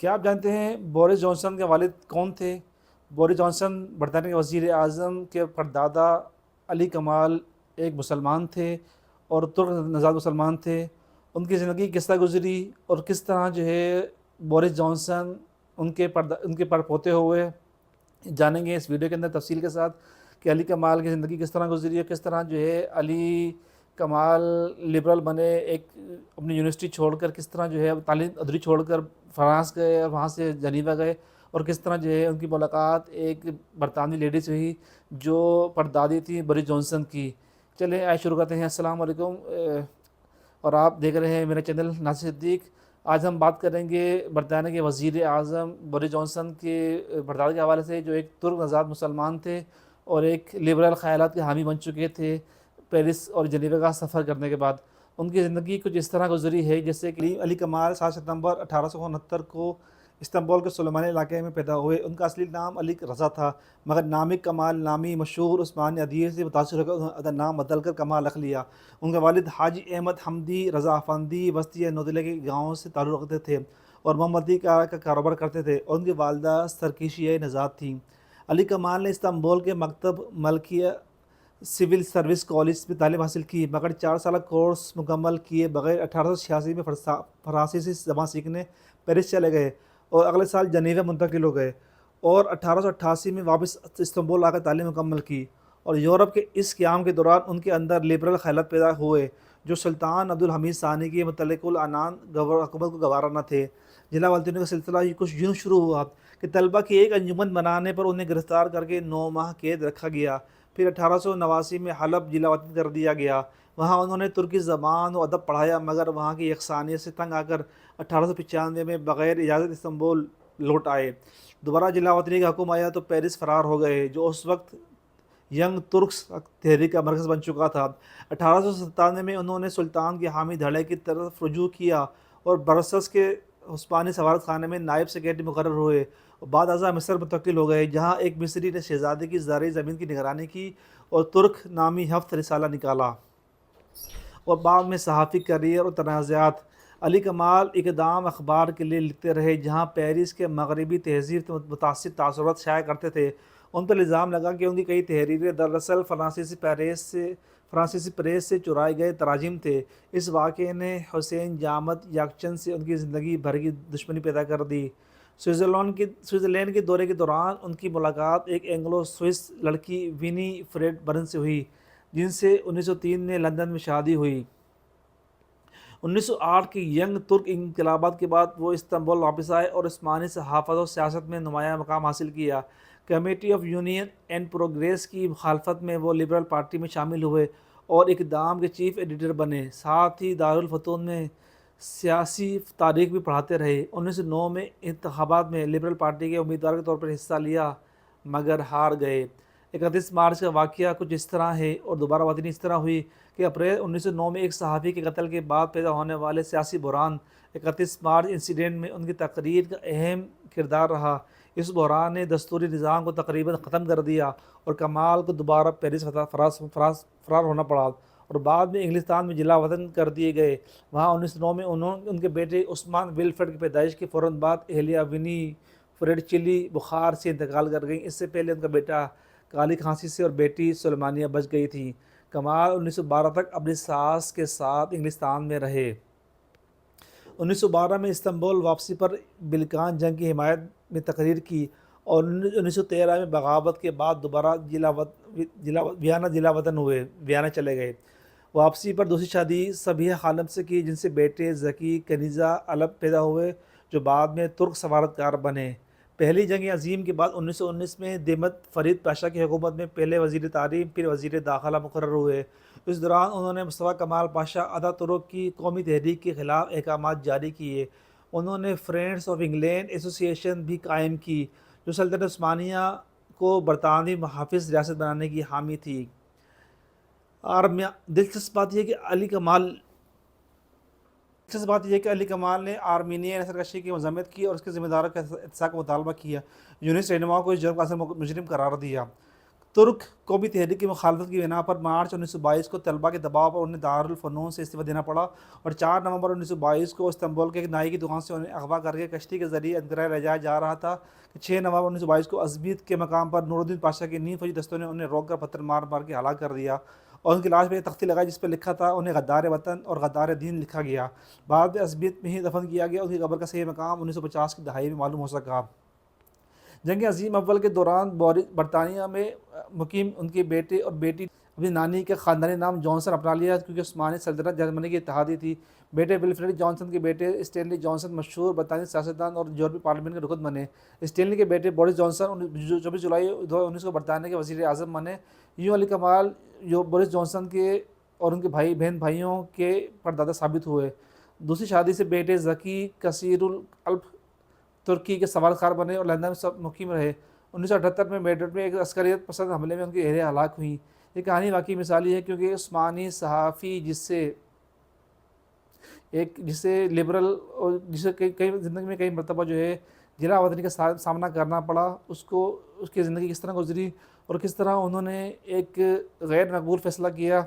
کیا آپ جانتے ہیں بورس جانسن کے والد کون تھے؟ بورس جانسن برطانیہ کے وزیر اعظم کے پردادا علی کمال ایک مسلمان تھے اور ترک نژاد مسلمان تھے۔ ان کی زندگی کس طرح گزری اور کس طرح جو ہے بورس جانسن ان کے پڑپوتے ہوئے، جانیں گے اس ویڈیو کے اندر تفصیل کے ساتھ کہ علی کمال کی زندگی کس طرح گزری ہے، کس طرح جو ہے علی کمال لبرل بنے، ایک اپنی یونیورسٹی چھوڑ کر کس طرح جو ہے تعلیم ادھوری چھوڑ کر فرانس گئے اور وہاں سے جنیوا گئے، اور کس طرح جو ہے ان کی ملاقات ایک برطانوی لیڈی سے ہوئی جو پردادی تھی بورس جانسن کی۔ چلیں آج شروع کرتے ہیں۔ السلام علیکم، اور آپ دیکھ رہے ہیں میرا چینل ناصر صدیق۔ آج ہم بات کریں گے برطانیہ کے وزیر اعظم بورس جانسن کے پردادا کے حوالے سے، جو ایک ترک نژاد مسلمان تھے اور ایک لبرل خیالات کے حامی بن چکے تھے پیرس اور جنیوا کا سفر کرنے کے بعد۔ ان کی زندگی کچھ اس طرح گزری ہے جیسے کہ علی کمال 7 ستمبر 1869 کو استنبول کے سلیمانی علاقے میں پیدا ہوئے۔ ان کا اصلی نام علی رضا تھا، مگر نامک کمال نامی مشہور عثمانی ادیب سے متاثر ہو کر انہوں نے نام بدل کر کمال رکھ لیا۔ ان کے والد حاجی احمد حمدی رضا افندی وسطی نو دہلی کے گاؤں سے تعلق رکھتے تھے اور مومبتی کا کاروبار کرتے تھے، اور ان کی والدہ سرکیشیہ نژاد تھیں۔ علی کمال نے استنبول کے مکتب ملکیہ سول سروس کالج میں تعلیم حاصل کی، مگر 4 سالہ کورس مکمل کیے بغیر 1886 میں فرانسیسی زبان سیکھنے پیرس چلے گئے اور اگلے سال جنیوا منتقل ہو گئے، اور 1888 میں واپس استنبول آ کر تعلیم مکمل کی۔ اور یورپ کے اس قیام کے دوران ان کے اندر لبرل خیالات پیدا ہوئے جو سلطان عبدالحمید ثانی کی متعلق العنان حکومت کو گوارا نہ تھے۔ جلا وطنیوں کا سلسلہ کچھ یوں شروع ہوا کہ طلبہ کی ایک انجمن بنانے پر انہیں گرفتار کر کے 9 ماہ قید رکھا گیا، پھر 1889 میں حلب جلا وطن کر دیا گیا۔ وہاں انہوں نے ترکی زبان و ادب پڑھایا، مگر وہاں کی یکسانیت سے تنگ آ کر 1895 میں بغیر اجازت استنبول لوٹ آئے۔ دوبارہ جلا وطنی کا حکم آیا تو پیرس فرار ہو گئے، جو اس وقت ینگ ترکس تحریک کا مرکز بن چکا تھا۔ 1897 میں انہوں نے سلطان کے حامی دھڑے کی طرف رجوع کیا اور برسلز کے عثمانی سفارت خانے میں نائب سیکرٹری مقرر ہوئے، اور بعد ازاں مصر منتقل ہو گئے، جہاں ایک مصری نے شہزادے کی زرعی زمین کی نگرانی کی اور ترک نامی ہفت رسالہ نکالا، اور بعد میں صحافی کیریئر اور تنازعات۔ علی کمال اقدام اخبار کے لیے لکھتے رہے، جہاں پیرس کے مغربی تہذیب سے متاثر تاثرات شائع کرتے تھے۔ ان پر الزام لگا کہ ان کی کئی تحریریں دراصل فرانسیسی پریس سے چرائے گئے تراجم تھے۔ اس واقعے نے حسین جامت یاکچن سے ان کی زندگی بھر کی دشمنی پیدا کر دی۔ سوئٹزرلینڈ کے دورے کے دوران ان کی ملاقات ایک اینگلو سوئس لڑکی وینی فریڈ برن سے ہوئی، جن سے 1903 میں لندن میں شادی ہوئی۔ 1908 کی ینگ ترک انقلابات کے بعد وہ استنبول واپس آئے اور عثمانی صحافت اور سیاست میں نمایاں مقام حاصل کیا۔ Committee of union and progress کی مخالفت میں وہ لبرل پارٹی میں شامل ہوئے اور اقدام کے چیف ایڈیٹر بنے، ساتھ ہی دارالفتون میں سیاسی تاریخ بھی پڑھاتے رہے۔ 1909 میں انتخابات میں لبرل پارٹی کے امیدوار کے طور پر حصہ لیا، مگر ہار گئے۔ 31 مارچ کا واقعہ کچھ اس طرح ہے، اور دوبارہ وطنی اس طرح ہوئی کہ اپریل 1909 میں ایک صحافی کے قتل کے بعد پیدا ہونے والے سیاسی بحران 31 مارچ انسیڈنٹ میں ان کی تقریر کا اہم کردار رہا۔ اس بحران نے دستوری نظام کو تقریباً ختم کر دیا اور کمال کو دوبارہ پیرس فرار ہونا پڑا، اور بعد میں انگلستان میں جلا وطن کر دیے گئے۔ وہاں 1909 میں ان کے بیٹے عثمان ولفریڈ کی پیدائش کے فوراً بعد اہلیہ وینی فریڈ چلی بخار سے انتقال کر گئیں۔ اس سے پہلے ان کا بیٹا کالی کھانسی سے اور بیٹی سلیمانیہ بچ گئی تھی۔ کمال 1912 تک اپنی ساس کے ساتھ انگلستان میں رہے۔ 1912 میں استنبول واپسی پر بلقان جنگ کی حمایت میں تقریر کی، اور 1913 میں بغاوت کے بعد دوبارہ ویانا جلا وطن ہوئے، ویانا چلے گئے۔ واپسی پر دوسری شادی صبیحہ خانم سے کی، جن سے بیٹے ذکی کنیزہ الب پیدا ہوئے، جو بعد میں ترک سفارتکار بنے۔ پہلی جنگ عظیم کے بعد 1919 میں دیمت فرید پاشا کی حکومت میں پہلے وزیر تعلیم پھر وزیر داخلہ مقرر ہوئے۔ اس دوران انہوں نے مصطفیٰ کمال پاشا آتا ترک کی قومی تحریک کے خلاف احکامات جاری کیے۔ انہوں نے فرینڈز آف انگلینڈ ایسوسی ایشن بھی قائم کی، جو سلطنت عثمانیہ کو برطانوی محافظ ریاست بنانے کی حامی تھی۔ دلچسپ بات یہ کہ علی کمال نے آرمینیائی نسل کشی کی مذمت کی اور اس کے ذمہ داروں کے احتساب کا مطالبہ کیا۔ یونس رہنماؤں کو اس جرم کا اصل مجرم قرار دیا۔ ترک قومی تحریک کی مخالفت کی بنا پر مارچ 1922 کو طلبہ کے دباؤ پر انہیں دارالفنون سے استعفیٰ دینا پڑا، اور 4 نومبر 1922 کو استنبول کے ایک نائی کی دکان سے انہیں اغوا کر کے کشتی کے ذریعے انقرہ لے جایا جا رہا تھا کہ 6 نومبر 1922 کو ازمیت کے مقام پر نور الدین پاشا کے نیم فوجی دستوں نے انہیں روک کر پتھر مار مار کے ہلاک کر دیا، اور ان کی لاش پہ ایک تختی لگائی جس پہ لکھا تھا انہیں غدار وطن اور غدار دین لکھا گیا۔ بعد میں ازمیت میں ہی دفن کیا گیا۔ ان کی قبر کا صحیح مقام 1950 کی دہائی میں معلوم ہو سکا۔ جنگ عظیم اول کے دوران برطانیہ میں مقیم ان کے بیٹے اور بیٹی اپنی نانی کا خاندانی نام جانسن اپنا لیا کیونکہ عثمانی سلطنت جرمنی کی اتحادی تھی۔ بیٹے ولفریڈ جانسن کے بیٹے اسٹینلی جانسن مشہور برطانوی سیاستدان اور یورپی پارلیمنٹ کے رکن بنے۔ اسٹینلی کے بیٹے بورس جانسن 24 جولائی 2019 کو برطانیہ کے وزیر اعظم بنے۔ یوں علی کمال بورس جانسن کے اور ان کے بہن بھائیوں کے پردادا ثابت ہوئے۔ دوسری شادی سے بیٹے ذکی کثیر القلب ترکی کے سفارتکار بنے اور لندن میں مقیم رہے۔ 1978 میں میڈرڈ میں ایک عسکریت پسند حملے میں ان کی اہلیہ ہلاک ہوئیں۔ یہ کہانی واقعی مثالی ہے کیونکہ عثمانی صحافی جسے لبرل اور جسے کئی زندگی میں کئی مرتبہ جو ہے جلا وطنی کا سامنا کرنا پڑا، اس کی زندگی کس طرح گزری اور کس طرح انہوں نے ایک غیر مقبول فیصلہ کیا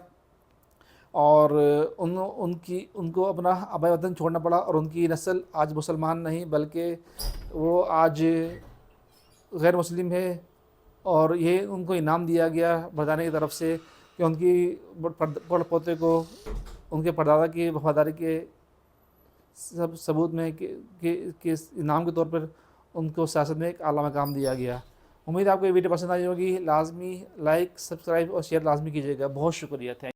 اور ان کو اپنا آبائی وطن چھوڑنا پڑا، اور ان کی نسل آج مسلمان نہیں بلکہ وہ آج غیر مسلم ہے، اور یہ ان کو انعام دیا گیا برطانیہ کی طرف سے کہ ان کی پڑ پوتے کو ان کے پردادا کی وفاداری کے ثبوت میں کہ انعام کے طور پر ان کو سیاست میں ایک اعلیٰ مقام دیا گیا۔ امید ہے آپ کو یہ ویڈیو پسند آئی ہوگی۔ لازمی لائک، سبسکرائب اور شیئر لازمی کیجیے گا۔ بہت شکریہ۔